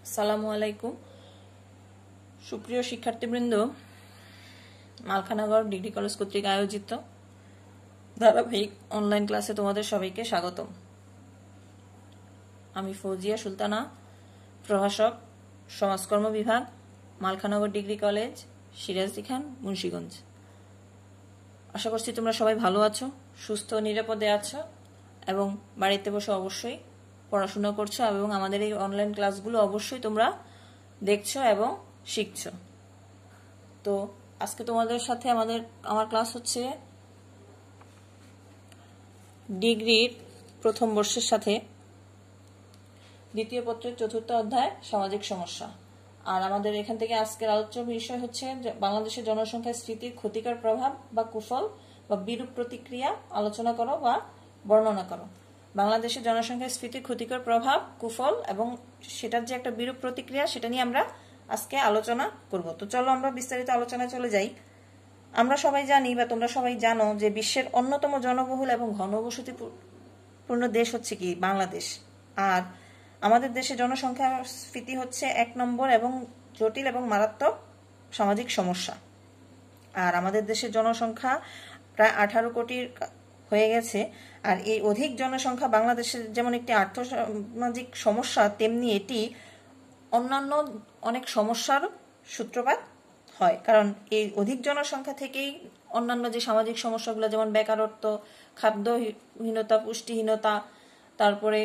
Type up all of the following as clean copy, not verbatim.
আসসালামু আলাইকুম। সুপ্রিয় শিক্ষার্থীবৃন্দ, মালখানগর ডিগ্রি কলেজ কর্তৃক আয়োজিত ধারাবাহিক অনলাইন ক্লাসে তোমাদের সবাইকে স্বাগতম। আমি ফৌজিয়া সুলতানা, প্রভাষক, সমাজকর্ম বিভাগ, মালখানগর ডিগ্রি কলেজ, সিরাজদি খান, মুন্সিগঞ্জ। আশা করছি তোমরা সবাই ভালো আছো, সুস্থ নিরাপদে আছো এবং বাড়িতে বসে অবশ্যই পড়াশোনা করছো এবং আমাদের এই অনলাইন ক্লাসগুলো অবশ্যই তোমরা দেখছো এবং শিখছো। তো আজকে তোমাদের সাথে আমার ক্লাস হচ্ছে ডিগ্রির প্রথম বর্ষের সাথে দ্বিতীয় পত্রের চতুর্থ অধ্যায় সামাজিক সমস্যা। আর আমাদের এখান থেকে আজকের আলোচ্য বিষয় হচ্ছে বাংলাদেশের জনসংখ্যার স্ফীতির ক্ষতিকর প্রভাব বা কুফল বা বিরূপ প্রতিক্রিয়া আলোচনা করো বা বর্ণনা করো। বাংলাদেশের জনসংখ্যার স্ফীতির ক্ষতিকর প্রভাব, কুফল এবং সেটার যে একটা বিরূপ প্রতিক্রিয়া, সেটা নিয়ে আমরা আজকে আলোচনা করব। তো চলো আমরা বিস্তারিত আলোচনায় চলে যাই। আমরা সবাই জানি বা তোমরা সবাই জানো যে বিশ্বের অন্যতম জনবহুল এবং ঘনবসতিপূর্ণ দেশ হচ্ছে কি বাংলাদেশ। আর আমাদের দেশে জনসংখ্যা স্ফীতি হচ্ছে 1 নম্বর এবং জটিল এবং মারাত্মক সামাজিক সমস্যা। আর আমাদের দেশের জনসংখ্যা প্রায় 18 কোটির হয়ে গেছে। আর এই অধিক জনসংখ্যা বাংলাদেশের যেমন একটি আর্থসামাজিক সমস্যা, তেমনি এটি অন্যান্য অনেক সমস্যার সূত্রপাত হয়। কারণ এই অধিক জনসংখ্যা থেকেই অন্যান্য যে সামাজিক সমস্যাগুলো, যেমন বেকারত্ব, খাদ্যহীনতা, পুষ্টিহীনতা, তারপরে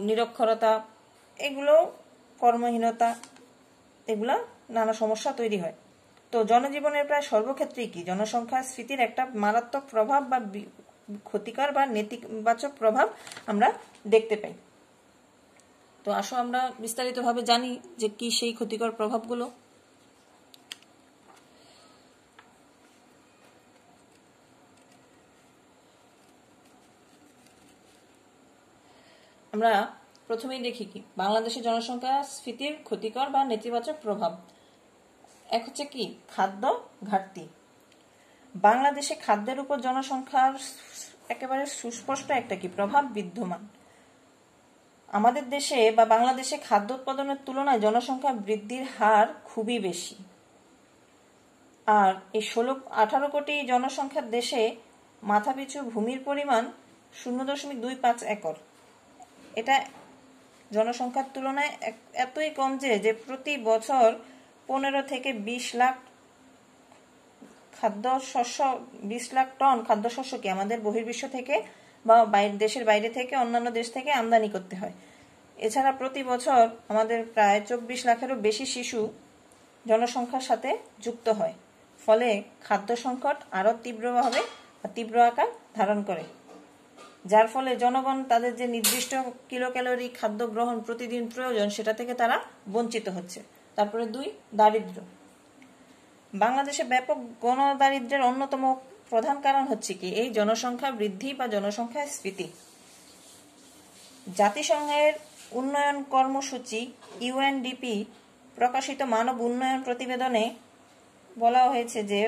নিরক্ষরতা, এগুলো কর্মহীনতা, এগুলা নানা সমস্যা তৈরি হয়। তো জনজীবনের প্রায় সর্বক্ষেত্রেই কি জনসংখ্যা স্ফীতির একটা মারাত্মক প্রভাব বা ক্ষতিকর বা নেতিবাচক প্রভাব আমরা দেখতে পাই। তো আসো আমরা বিস্তারিতভাবে জানি যে কি সেই ক্ষতিকর প্রভাবগুলো। আমরা প্রথমেই দেখি কি বাংলাদেশের জনসংখ্যা স্ফীতির ক্ষতিকর বা নেতিবাচক প্রভাব। এক হচ্ছে কি খাদ্য ঘাটতি। বাংলাদেশে খাদ্যের উপর জনসংখ্যার একেবারে সুস্পষ্ট একটা কি প্রভাব বিদ্যমান। আমাদের দেশে বা বাংলাদেশে খাদ্য উৎপাদনের তুলনায় জনসংখ্যা বৃদ্ধির হার খুবই বেশি। আর এই 18 কোটি জনসংখ্যার দেশে মাথাপিছু ভূমির পরিমাণ 0.25 একর। এটা জনসংখ্যার তুলনায় এতই কম যে প্রতি বছর 15 থেকে 20 লাখ টন খাদ্যশস্য কি আমাদের বহির্বিশ্ব থেকে বা দেশের বাইরে থেকে, অন্যান্য দেশ থেকে আমদানি করতে হয়। এছাড়া প্রতি বছর আমাদের প্রায় 24 লাখেরও বেশি শিশু জনসংখ্যার সাথে যুক্ত হয়। ফলে খাদ্য সংকট আরো তীব্র আকার ধারণ করে, যার ফলে জনগণ তাদের যে নির্দিষ্ট কিলো ক্যালোরি খাদ্য গ্রহণ প্রতিদিন প্রয়োজন, সেটা থেকে তারা বঞ্চিত হচ্ছে। তারপরে 2, দারিদ্র্য। বাংলাদেশে ব্যাপক গণদারিদ্র্যের অন্যতম প্রধান কারণ হচ্ছে কি এই জনসংখ্যা বৃদ্ধি বা জনসংখ্যা স্ফীতি। জাতিসংঘের উন্নয়ন কর্মসূচি ইউএনডিপি প্রকাশিত মানব উন্নয়ন প্রতিবেদনে বলা হয়েছে যে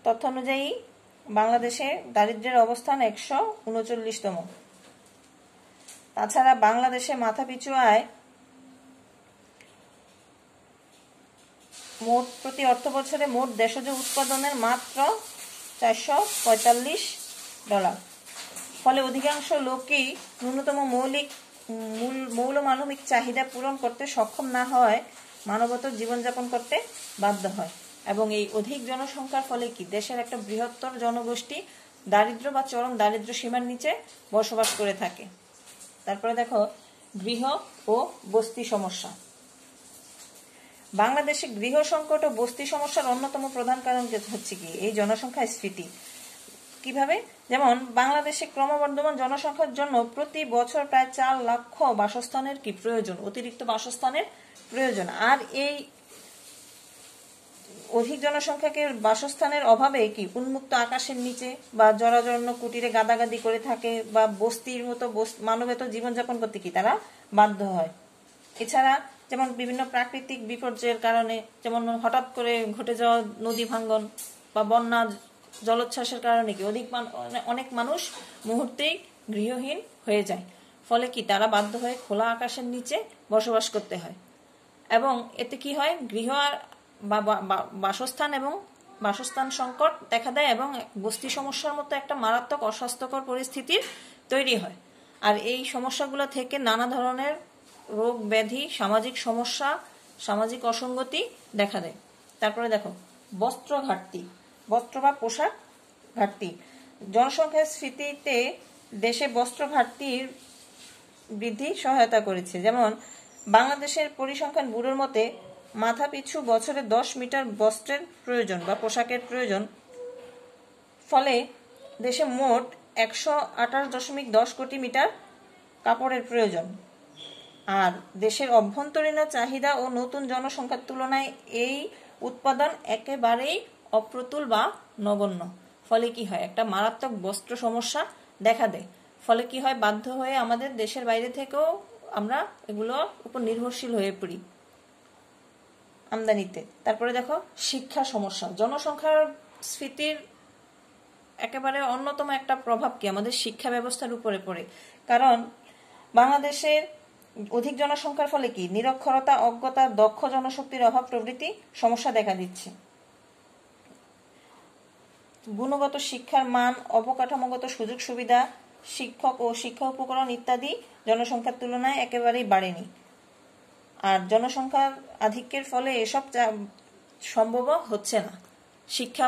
তথ্য অনুযায়ী বাংলাদেশে দারিদ্র্যের অবস্থান 139তম। তাছাড়া বাংলাদেশে মাথাপিছু আয় প্রতি অর্থ বছরে মোট দেশজ উৎপাদনের মাত্র $445। ফলে অধিকাংশ লোকই ন্যূনতম মৌলমানবিক চাহিদা পূরণ করতে সক্ষম না হওয়ায় মানবতর জীবনযাপন করতে বাধ্য হয়। এবং এই অধিক জনসংখ্যার ফলে কি দেশের একটা বৃহত্তর জনগোষ্ঠী দারিদ্র্য বা চরম দারিদ্র্য সীমার নিচে বসবাস করে থাকে। তারপরে দেখো গৃহ ও বস্তি সমস্যা। বাংলাদেশে গৃহ সংকট ও বস্তি সমস্যার অন্যতম প্রধান কারণ হচ্ছে কি এই জনসংখ্যা স্ফীতি। কিভাবে? যেমন বাংলাদেশে ক্রমবর্ধমান জনসংখ্যার জন্য প্রতি বছর প্রায় 4 লক্ষ বাসস্থানের কি প্রয়োজন, অতিরিক্ত বাসস্থানের প্রয়োজন। আর এই অধিক জনসংখ্যাকে বাসস্থানের অভাবে কি উন্মুক্ত আকাশের নিচে বা জরাজীর্ণ কুটিরে গাদাগাদি করে থাকে বা বস্তির মতো মানবেতর জীবনযাপন করতে কি তারা বাধ্য হয়। এছাড়া যেমন বিভিন্ন প্রাকৃতিক বিপর্যয়ের কারণে, যেমন হঠাৎ করে ঘটে যাওয়া নদী ভাঙ্গন বা বন্যা, জলোচ্ছ্বাসের কারণে কি অনেক মানুষ মুহূর্তেই গৃহহীন হয়ে যায়। ফলে কি তারা বাধ্য হয়ে খোলা আকাশের নিচে বসবাস করতে হয়, এবং এতে কি হয়, গৃহ বাসস্থান এবং বাসস্থান সংকট দেখা দেয় এবং বস্তি সমস্যার মতো একটা মারাত্মক অস্বাস্থ্যকর পরিস্থিতির তৈরি হয়। আর এই সমস্যাগুলো থেকে নানা ধরনের রোগ ব্যাধি, সামাজিক সমস্যা, সামাজিক অসঙ্গতি দেখা দেয়। তারপরে দেখো বস্ত্র ঘাটতি, বস্ত্র বা পোশাক ঘাটতি। জনসংখ্যার স্ফীতিতে দেশে বস্ত্র ঘাটতির বৃদ্ধি সহায়তা করেছে। যেমন বাংলাদেশের পরিসংখ্যান ব্যুরোর মতে মাথা পিছু বছরে 10 মিটার বস্ত্রের প্রয়োজন বা পোশাকের প্রয়োজন। ফলে দেশে মোট 128.10 কোটি মিটার কাপড়ের প্রয়োজন। আর দেশের অভ্যন্তরীণ চাহিদা ও নতুন জনসংখ্যার তুলনায় এই উৎপাদন একেবারেই অপ্রতুল বা নগণ্য। ফলে কি হয়, একটা মারাত্মক বস্ত্র সমস্যা দেখা দেয়। ফলে কি হয়, বাধ্য হয়ে আমাদের দেশের বাইরে থেকেও আমরা এগুলোর উপর নির্ভরশীল হয়ে পড়ি আমদানিতে। তারপরে দেখো শিক্ষা সমস্যা। জনসংখ্যার স্ফীতির একেবারে অন্যতম একটা প্রভাব কি আমাদের শিক্ষা ব্যবস্থার উপরে পড়ে। কারণ বাংলাদেশের অধিক জনসংখ্যার ফলে কি নিরক্ষরতা, অজ্ঞতা, দক্ষ জনশক্তির অভাব প্রভৃতি সমস্যা দেখা দিচ্ছে। গুণগত শিক্ষার মান, অবকাঠামোগত সুযোগ সুবিধা, শিক্ষক ও শিক্ষা উপকরণ ইত্যাদি জনসংখ্যার তুলনায় একেবারেই বাড়েনি। আর জনসংখ্যার আধিক্যের ফলে এসব সম্ভব হচ্ছে না। শিক্ষা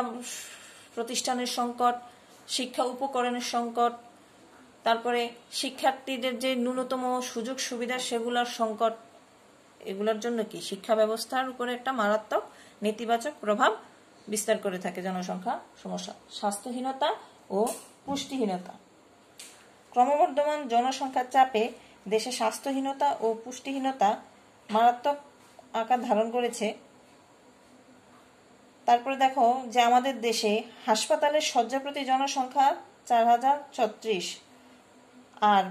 প্রতিষ্ঠানের সংকট, শিক্ষা উপকরণের সংকট, তারপরে শিক্ষার্থীদের যে ন্যূনতম সুযোগ সুবিধা সেগুলোর সংকট, এগুলোর জন্য কি শিক্ষা ব্যবস্থার উপরে একটা মারাত্মক নেতিবাচক প্রভাব বিস্তার করে থাকে জনসংখ্যা সমস্যা। স্বাস্থ্যহীনতা ও পুষ্টিহীনতা। ক্রমবর্ধমান জনসংখ্যার চাপে দেশে স্বাস্থ্যহীনতা ও পুষ্টিহীনতা মারাত্মক আকার ধারণ করেছে। তারপরে দেখো যে আমাদের দেশে হাসপাতালের শয্যা প্রতি জনসংখ্যা 4036, আর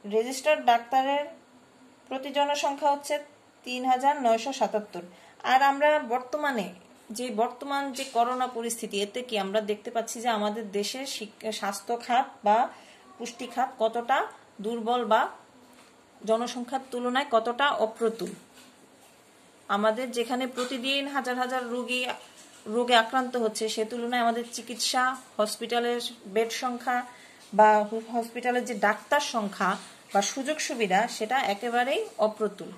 রেজিস্টার্ড ডাক্তারের প্রতি জনসংখ্যা হচ্ছে 3977। আর আমরা বর্তমান যে করোনা পরিস্থিতি, এতে কি আমরা দেখতে পাচ্ছি যে আমাদের দেশের স্বাস্থ্য খাত বা পুষ্টি খাত কতটা দুর্বল বা জনসংখ্যার তুলনায় কতটা অপ্রতুল। আমাদের যেখানে প্রতিদিন হাজার হাজার রোগে আক্রান্ত হচ্ছে, সে তুলনায় আমাদের চিকিৎসা, হসপিটালের বেড সংখ্যা বা হসপিটালের যে ডাক্তার সংখ্যা বা সুযোগ সুবিধা সেটা একেবারেই অপ্রতুল।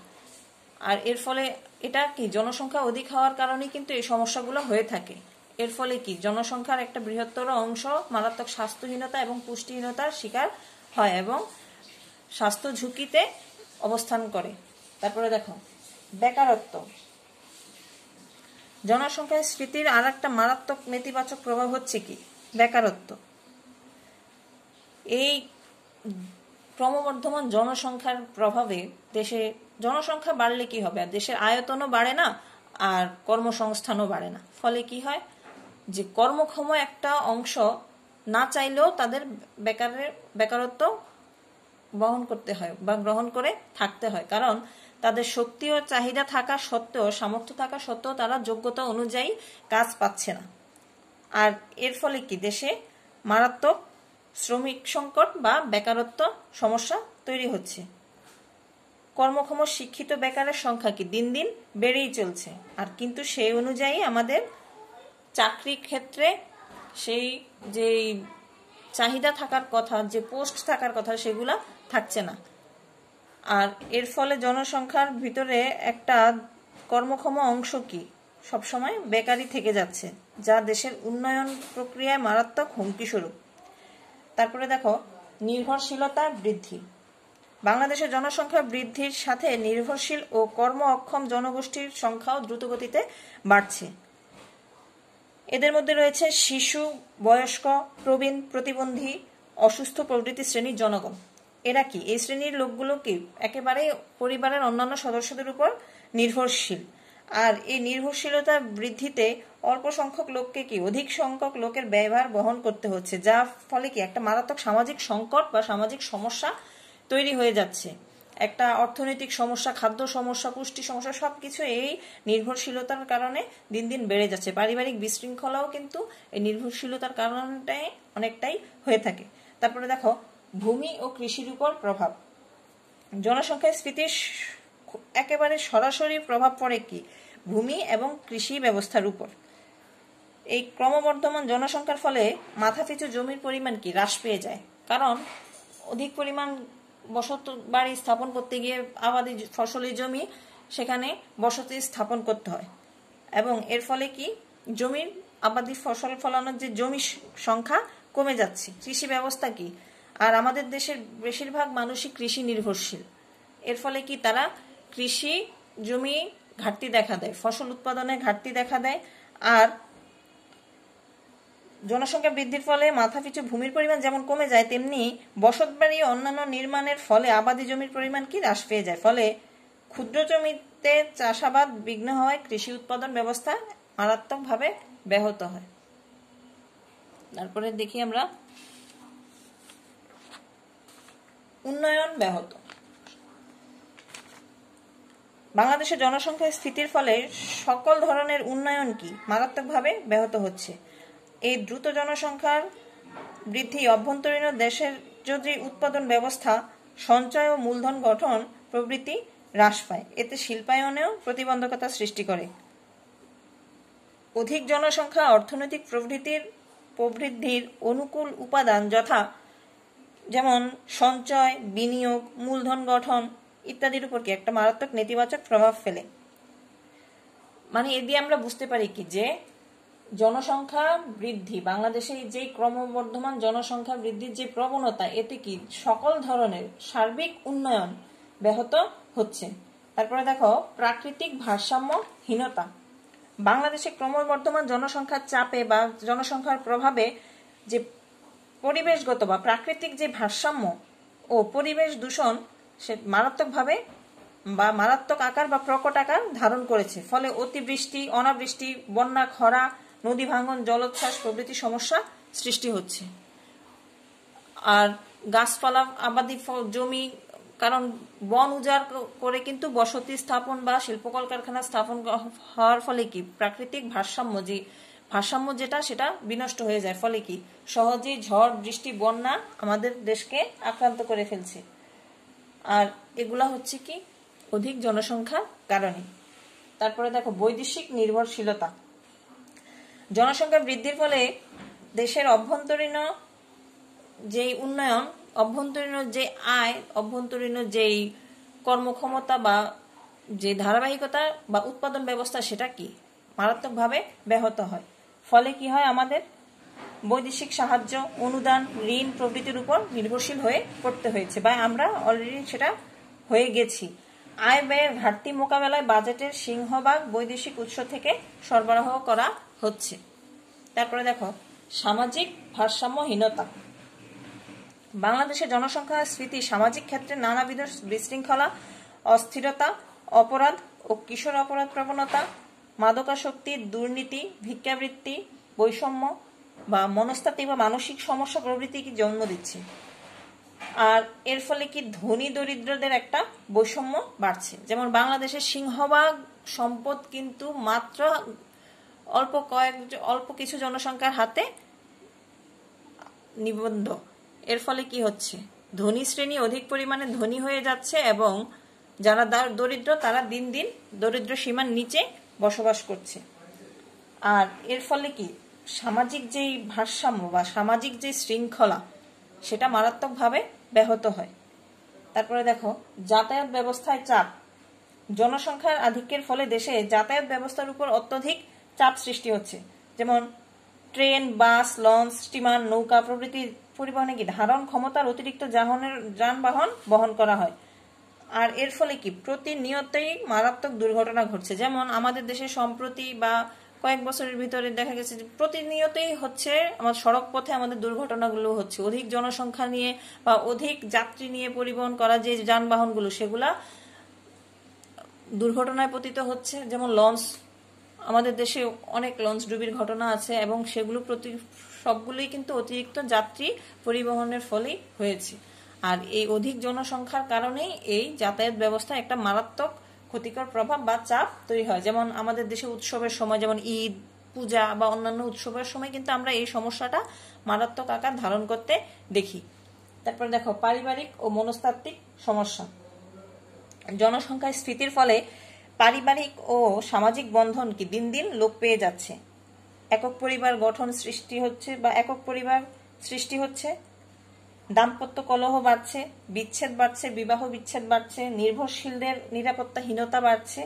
আর এর ফলে এটা কি জনসংখ্যা অধিক হওয়ার কারণে কিন্তু এই সমস্যাগুলো হয়ে থাকে। এর ফলে কি জনসংখ্যার একটা বৃহত্তর অংশ মারাত্মক স্বাস্থ্যহীনতা এবং পুষ্টিহীনতার শিকার হয় এবং স্বাস্থ্য ঝুঁকিতে অবস্থান করে। তারপরে দেখো বেকারত্ব। জনসংখ্যার স্ফীতির আর একটা মারাত্মক নেতিবাচক প্রভাব হচ্ছে কি বেকারত্ব। এই ক্রমবর্ধমান জনসংখ্যার প্রভাবে দেশে জনসংখ্যা বাড়লে কি হবে, দেশের আয়তনও বাড়ে না আর কর্মসংস্থানও বাড়ে না। ফলে কি হয় যে কর্মক্ষম একটা অংশ না চাইলেও তাদের বেকারত্ব বহন করতে হয় বা গ্রহণ করে থাকতে হয়। কারণ তাদের শক্তি ও চাহিদা থাকা সত্ত্বেও, সামর্থ্য থাকা সত্ত্বেও তারা যোগ্যতা অনুযায়ী কাজ পাচ্ছে না। আর এর ফলে কি দেশে মারাত্মক শ্রমিক সংকট বা বেকারত্ব সমস্যা তৈরি হচ্ছে। কর্মক্ষম শিক্ষিত বেকারের সংখ্যা কি দিন দিন বেড়েই চলছে। আর কিন্তু সেই অনুযায়ী আমাদের চাকরি ক্ষেত্রে সেই যে চাহিদা থাকার কথা, যে পোস্ট থাকার কথা, সেগুলা থাকছে না। আর এর ফলে জনসংখ্যার ভিতরে একটা কর্মক্ষম অংশ কি সবসময় বেকারই থেকে যাচ্ছে, যা দেশের উন্নয়ন প্রক্রিয়ায় মারাত্মক হুমকি স্বরূপ। তারপরে দেখো নির্ভরশীলতা বৃদ্ধি। বাংলাদেশের জনসংখ্যা বৃদ্ধির সাথে নির্ভরশীল ও কর্ম অক্ষম জনগোষ্ঠীর সংখ্যাও দ্রুতগতিতে বাড়ছে। এদের মধ্যে রয়েছে শিশু, বয়স্ক, প্রবীণ, প্রতিবন্ধী, অসুস্থ প্রভৃতি শ্রেণীর জনগণ। এরা কি এই শ্রেণীর লোকগুলো কি একেবারে পরিবারের অন্যান্য সদস্যদের উপর নির্ভরশীল। আর এই নির্ভরশীলতা বৃদ্ধিতে অল্প সংখ্যক লোককে কি অধিক সংখ্যক লোকের ব্যয়ভার বহন করতে হচ্ছে, যার ফলে কি একটা মারাত্মক সামাজিক সংকট বা সামাজিক সমস্যা তৈরি হয়ে যাচ্ছে। একটা অর্থনৈতিক সমস্যা, খাদ্য সমস্যা, পুষ্টি সমস্যা, সবকিছু এই নির্ভরশীলতার কারণে দিন দিন বেড়ে যাচ্ছে। পারিবারিক বিশৃঙ্খলাও কিন্তু এই নির্ভরশীলতার কারণটাই অনেকটাই হয়ে থাকে। তারপরে দেখো ভূমি ও কৃষির উপর প্রভাব। জনসংখ্যাস্ফীতির একেবারে সরাসরি প্রভাব পড়ে কি ভূমি এবং কৃষি ব্যবস্থার উপর। এই ক্রমবর্ধমান জনসংখ্যার ফলে মাথাপিছু জমির পরিমাণ কি হ্রাস পেয়ে যায়, কারণ অধিক পরিমাণ বসত বাড়ি স্থাপন করতে গিয়ে আবাদি ফসলি জমি সেখানে বসতি স্থাপন করতে হয়, এবং এর ফলে কি জমির আবাদি ফসল ফলানোর যে জমির সংখ্যা কমে যাচ্ছে। কৃষি ব্যবস্থা কি, আর আমাদের দেশের বেশিরভাগ মানুষই কৃষি নির্ভরশীল। এর ফলে কি তারা কৃষি জমি ঘাটতি দেখা দেয়, ফসল উৎপাদনে ঘাটতি দেখা দেয়। আর জনসংখ্যা বৃদ্ধির ফলে মাথাপিছু ভূমির পরিমাণ যেমন কমে যায়, তেমনি বসতবাড়ি অন্যান্য নির্মাণের ফলে আবাদি জমির পরিমাণ কি হ্রাস পেয়ে যায়। ফলে ক্ষুদ্র জমিতে চাষাবাদ বিঘ্ন হওয়ায় কৃষি উৎপাদন ব্যবস্থা মারাত্মকভাবে ব্যাহত হয়। তারপরে দেখি আমরা উন্নয়ন ব্যাহত। বাংলাদেশের জনসংখ্যা স্থিতির ফলে সকল ধরনের উন্নয়ন কি মারাত্মকভাবে ব্যাহত হচ্ছে। এই দ্রুত জনসংখ্যার বৃদ্ধি অভ্যন্তরীণ দেশের যদি উৎপাদন ব্যবস্থা, সঞ্চয় ও মূলধন গঠন প্রভৃতি হ্রাস পায়, এতে শিল্পায়নেও প্রতিবন্ধকতা সৃষ্টি করে। অধিক জনসংখ্যা অর্থনৈতিক প্রবৃদ্ধির অনুকূল উপাদান যথা যেমন সঞ্চয়, বিনিয়োগ, মূলধন গঠন ইত্যাদির উপর কি একটা মারাত্মক নেতিবাচক প্রভাব ফেলে। মানে এ দিয়ে আমরা বুঝতে পারি কি যে জনসংখ্যা বৃদ্ধি, বাংলাদেশে যে ক্রমবর্ধমান জনসংখ্যা বৃদ্ধির যে প্রবণতা, এতে কি সকল ধরনের সার্বিক উন্নয়ন ব্যাহত হচ্ছে। তারপরে দেখো প্রাকৃতিক ভারসাম্যহীনতা। বাংলাদেশে ক্রমবর্ধমান জনসংখ্যার চাপে বা জনসংখ্যার প্রভাবে যে পরিবেশগত বা প্রাকৃতিক যে ভারসাম্য ও পরিবেশ দূষণ সে মারাত্মকভাবে বা মারাত্মক আকার বা প্রকট আকার ধারণ করেছে। ফলে অতিবৃষ্টি, অনাবৃষ্টি, বন্যা, খরা, নদী ভাঙন, জলোচ্ছ্বাস প্রভৃতি সমস্যা সৃষ্টি হচ্ছে। আর গাছপালা, আবাদি জমি, কারণ বন উজাড় করে কিন্তু বসতি স্থাপন বা শিল্প কলকারখানা স্থাপন হওয়ার ফলে কি প্রাকৃতিক ভারসাম্য যেটা সেটা বিনষ্ট হয়ে যায়। ফলে কি সহজেই ঝড়, বৃষ্টি, বন্যা আমাদের দেশকে আক্রান্ত করে ফেলছে। আর এগুলা হচ্ছে কি অধিক জনসংখ্যার কারণে। তারপরে দেখো বৈদেশিক নির্ভরশীলতা। জনসংখ্যা বৃদ্ধির ফলে দেশের অভ্যন্তরীণ যেই উন্নয়ন, অভ্যন্তরীণ যে আয়, অভ্যন্তরীণ যেই কর্মক্ষমতা বা যে ধারাবাহিকতা বা উৎপাদন ব্যবস্থা সেটা কি মারাত্মকভাবে ব্যাহত হয়। ফলে কি হয় আমাদের বৈদেশিক সাহায্য, অনুদান, ঋণ প্রভৃতির উপর নির্ভরশীল হয়ে পড়তে হয়েছে, বা আমরা অলরেডি সেটা হয়ে গেছি। আয় ব্যয়ের ঘাটতি মোকাবেলায় বাজেটের সিংহভাগ বৈদেশিক উৎস থেকে সরবরাহ করা হচ্ছে। তারপরে দেখো সামাজিক ভারসাম্যহীনতা। বাংলাদেশের জনসংখ্যা স্ফীতি সামাজিক ক্ষেত্রে নানাবিধ বিশৃঙ্খলা, অস্থিরতা, অপরাধ ও কিশোর অপরাধ প্রবণতা, মাদকাসক্তি, দুর্নীতি, ভিক্ষাবৃত্তি, বৈষম্য বা মনস্তাত্ত্বিক বা মানসিক সমস্যা প্রভৃতিকে জন্ম দিচ্ছে। আর এর ফলে কি ধনী দরিদ্রদের একটা বৈষম্য বাড়ছে। যেমন বাংলাদেশের সিংহভাগ সম্পদ কিন্তু মাত্র অল্প কিছু জনসংখ্যার হাতে নিবদ্ধ। এর ফলে কি হচ্ছে ধনী শ্রেণী অধিক পরিমাণে ধনী হয়ে যাচ্ছে এবং যারা দরিদ্র তারা দিন দিন দরিদ্র সীমার নিচে বসবাস করছে। আর এর ফলে কি সামাজিক যেই ভারসাম্য বা সামাজিক যে শৃঙ্খলা সেটা মারাত্মকভাবে ব্যাহত হয়। তারপরে দেখো যাতায়াত ব্যবস্থায় চাপ। জনসংখ্যার আধিক্যের ফলে দেশে যাতায়াত ব্যবস্থার উপর অত্যধিক চাপ সৃষ্টি হচ্ছে। যেমন ট্রেন, বাস, লঞ্চ, স্টিমার, নৌকা প্রভৃতি পরিবহনে কি ধারণ ক্ষমতার অতিরিক্ত যানবাহন বহন করা হয়। আর এর ফলে কি প্রতিনিয়তই মারাত্মক দুর্ঘটনা ঘটছে। যেমন আমাদের দেশে সম্প্রতি বা কয়েক বছরের ভিতরে দেখা গেছে যে প্রতিনিয়তই হচ্ছে আমার সড়ক পথে আমাদের দুর্ঘটনাগুলো হচ্ছে। অধিক জনসংখ্যা নিয়ে বা অধিক যাত্রী নিয়ে পরিবহন করা যে যানবাহনগুলো সেগুলা দুর্ঘটনায় পতিত হচ্ছে। যেমন লঞ্চ, আমাদের দেশে অনেক লঞ্চ ডুবির ঘটনা আছে এবং সেগুলো সবগুলোই কিন্তু অতিরিক্ত যাত্রী পরিবহনের ফলেই হয়েছে। আর এই অধিক জনসংখ্যার কারণেই এই যাতায়াত ব্যবস্থা একটা মারাত্মক ক্ষতিকর প্রভাব বা চাপ তৈরি হয়। যেমন আমাদের দেশে উৎসবের সময়, যেমন ঈদ, পূজা বা অন্যান্য উৎসবের সময় কিন্তু আমরা এই সমস্যাটা মারাত্মক আকার ধারণ করতে দেখি। তারপর দেখো পারিবারিক ও মনস্তাত্ত্বিক সমস্যা। জনসংখ্যা স্ফীতির ফলে পারিবারিক ও সামাজিক বন্ধন কি দিন দিন লোপ পেয়ে যাচ্ছে। একক পরিবার গঠন সৃষ্টি হচ্ছে বা একক পরিবার সৃষ্টি হচ্ছে, দাম্পত্য কলহ বাড়ছে, বিচ্ছেদ বাড়ছে, বিবাহ বিচ্ছেদ বাড়ছে, নির্ভরশীলদের নিরাপত্তাহীনতা বাড়ছে,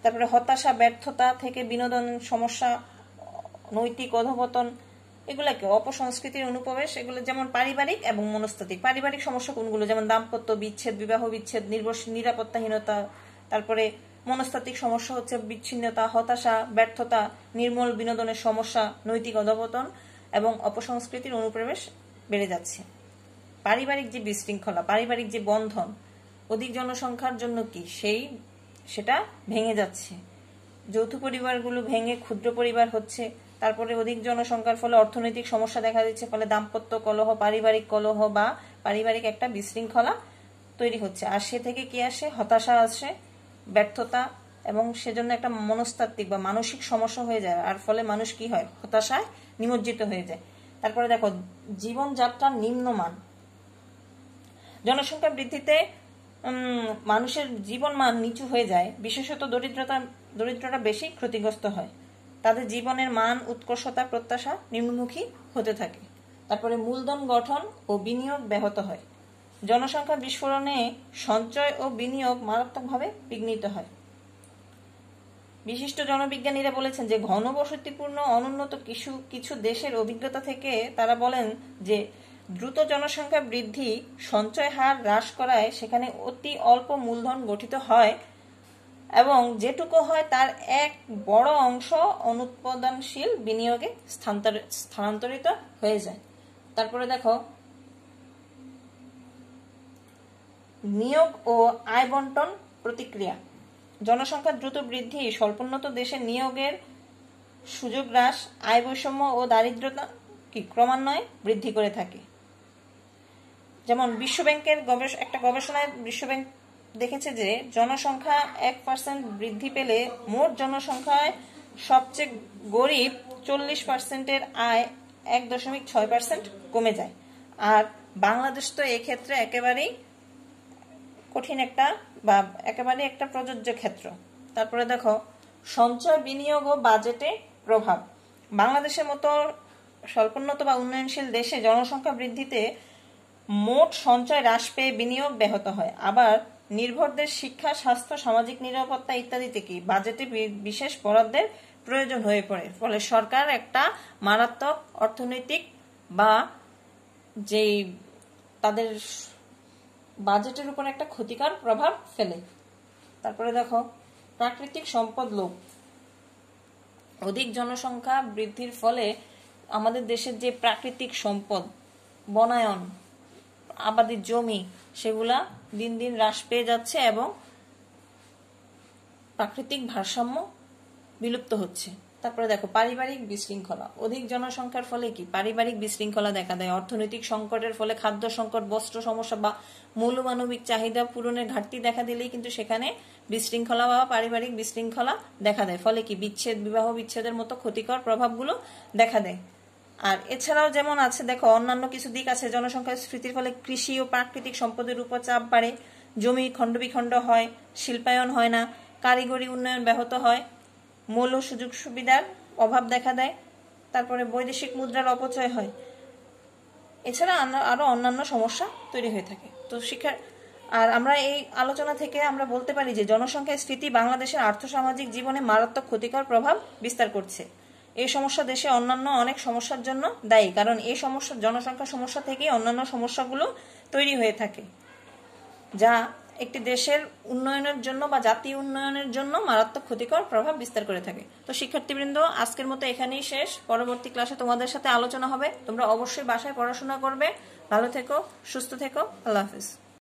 তারপরে হতাশা, ব্যর্থতা থেকে বিনোদন সমস্যা, নৈতিক অধঃপতন, এগুলাকে অপসংস্কৃতির অনুপ্রবেশ, এগুলো যেমন পারিবারিক এবং মনস্তাত্ত্বিক। পারিবারিক সমস্যা কোনগুলো, যেমন দাম্পত্য বিচ্ছেদ, বিবাহ বিচ্ছেদ, নিরাপত্তাহীনতা। তারপরে মনস্তাত্ত্বিক সমস্যা হচ্ছে বিচ্ছিন্নতা, হতাশা, ব্যর্থতা, নির্মল বিনোদনের সমস্যা, নৈতিক অধঃপতন এবং অপসংস্কৃতির অনুপ্রবেশ বেড়ে যাচ্ছে। পারিবারিক যে বিশৃঙ্খলা, পারিবারিক যে বন্ধন অধিক জনসংখ্যার জন্য কি সেটা ভেঙে যাচ্ছে। যৌথ পরিবারগুলো ভেঙে ক্ষুদ্র পরিবার হচ্ছে। তারপরে অধিক জনসংখ্যার ফলে অর্থনৈতিক সমস্যা দেখা দিচ্ছে, ফলে দাম্পত্য কলহ, পারিবারিক কলহ বা পারিবারিক একটা বিশৃঙ্খলা তৈরি হচ্ছে। আর সে থেকে কি আসে? হতাশা আসে, ব্যর্থতা, এবং সেজন্য একটা মনস্তাত্ত্বিক বা মানসিক সমস্যা হয়ে যায়। আর ফলে মানুষ কি হয়? হতাশায় নিমজ্জিত হয়ে যায়। তারপরে দেখো জীবনযাত্রার নিম্নমান, জনসংখ্যা বৃদ্ধিতে মানুষের জীবন মান নিচু হয়ে যায়, বিশেষত দরিদ্রতা বেশি ক্ষতিগ্রস্ত হয়। তাদের জীবনের মান, উৎকর্ষতা, প্রত্যাশা নিম্নমুখী হতে থাকে। তারপরে মূলধন গঠন ও বিনিয়োগ ব্যাহত হয়। জনসংখ্যা বিস্ফোরণে সঞ্চয় ও বিনিয়োগ মারাত্মকভাবে বিঘ্নিত হয়। বিশিষ্ট জনবিজ্ঞানীরা বলেছেন যে ঘনবসতিপূর্ণ অনুন্নত কিছু দেশের অভিজ্ঞতা থেকে তারা বলেন যে দ্রুত জনসংখ্যা বৃদ্ধি সঞ্চয় হার হ্রাস করায় সেখানে অতি অল্প মূলধন গঠিত হয় এবং যেটুকু হয় তার এক বড় অংশ অনুৎপাদনশীল বিনিয়োগে স্থানান্তরিত হয়ে যায়। তারপরে দেখো নিয়োগ ও আয় বন্টন প্রতিক্রিয়া। জনসংখ্যার দ্রুত বৃদ্ধি স্বল্পোন্নত দেশে নিয়োগের সুযোগ হ্রাস, আয় বৈষম্য ও দারিদ্রতা কি ক্রমান্বয়ে বৃদ্ধি করে থাকে। যেমন বিশ্বব্যাংকের একটা গবেষণায় বিশ্বব্যাংক দেখেছে যে জনসংখ্যা 1% বৃদ্ধি পেলে মোট জনসংখ্যায় সবচেয়ে গরিব 40%-এর আয় 1.6% কমে যায়। আর বাংলাদেশ তো এক্ষেত্রে একেবারেই কঠিন একেবারে একটা প্রযোজ্য ক্ষেত্র। তারপরে দেখো সঞ্চয়, বিনিয়োগ ও বাজেটে প্রভাব। বাংলাদেশের মতো স্বল্পোন্নত বা উন্নয়নশীল দেশে জনসংখ্যা বৃদ্ধিতে মোট সঞ্চয় হ্রাস পেয়ে বিনিয়োগ ব্যাহত হয়। আবার নির্ভরদের শিক্ষা, স্বাস্থ্য, সামাজিক নিরাপত্তা ইত্যাদিতে কি বাজেটে বিশেষ বরাদ্দের প্রয়োজন হয়ে পড়ে। ফলে সরকার একটা মারাত্মক অর্থনৈতিক বা যেই তাদের বাজেটের উপর একটা ক্ষতিকর প্রভাব ফেলে। তারপরে দেখো প্রাকৃতিক সম্পদ লোভ। অধিক জনসংখ্যা বৃদ্ধির ফলে আমাদের দেশের যে প্রাকৃতিক সম্পদ, বনায়ন, আবাদি জমি, সেগুলা দিন দিন হ্রাস পেয়ে যাচ্ছে এবং প্রাকৃতিক ভারসাম্য বিলুপ্ত হচ্ছে। তারপরে দেখো পারিবারিক বিশৃঙ্খলা। অধিক জনসংখ্যার ফলে কি পারিবারিক বিশৃঙ্খলা দেখা দেয়। অর্থনৈতিক সংকটের ফলে খাদ্য সংকট, বস্ত্র সমস্যা বা মৌলমানবিক চাহিদা পূরণের ঘাটতি দেখা দিলেই কিন্তু সেখানে বিশৃঙ্খলা বা পারিবারিক বিশৃঙ্খলা দেখা দেয়। ফলে কি বিচ্ছেদ, বিবাহ বিচ্ছেদের মতো ক্ষতিকর প্রভাবগুলো দেখা দেয়। আর এছাড়াও যেমন আছে দেখো অন্যান্য কিছু দিক আছে। জনসংখ্যা স্ফীতির ফলে কৃষি ও প্রাকৃতিক সম্পদের উপর চাপ বাড়ে, জমি খণ্ডবিখণ্ড হয়, শিল্পায়ন হয় না, কারিগরি উন্নয়ন ব্যাহত হয়, মৌল সুযোগ সুবিধার অভাব দেখা দেয়, তারপরে বৈদেশিক মুদ্রার অপচয় হয়। এছাড়া আরো অন্যান্য সমস্যা তৈরি হয়ে থাকে। তো আর আমরা এই আলোচনা থেকে আমরা বলতে পারি যে জনসংখ্যা স্ফীতি বাংলাদেশের আর্থসামাজিক জীবনে মারাত্মক ক্ষতিকর প্রভাব বিস্তার করছে। এই সমস্যা দেশে অন্যান্য অনেক সমস্যার জন্য দায়ী, কারণ এই সমস্যা জনসংখ্যা সমস্যা থেকেই অন্যান্য সমস্যাগুলো তৈরি হয়ে থাকে, যা একটি দেশের উন্নয়নের জন্য বা জাতীয় উন্নয়নের জন্য মারাত্মক ক্ষতিকর প্রভাব বিস্তার করে থাকে। তো শিক্ষার্থীবৃন্দ, আজকের মতো এখানেই শেষ। পরবর্তী ক্লাসে তোমাদের সাথে আলোচনা হবে। তোমরা অবশ্যই বাসায় পড়াশোনা করবে। ভালো থেকো, সুস্থ থেকো। আল্লাহ হাফিজ।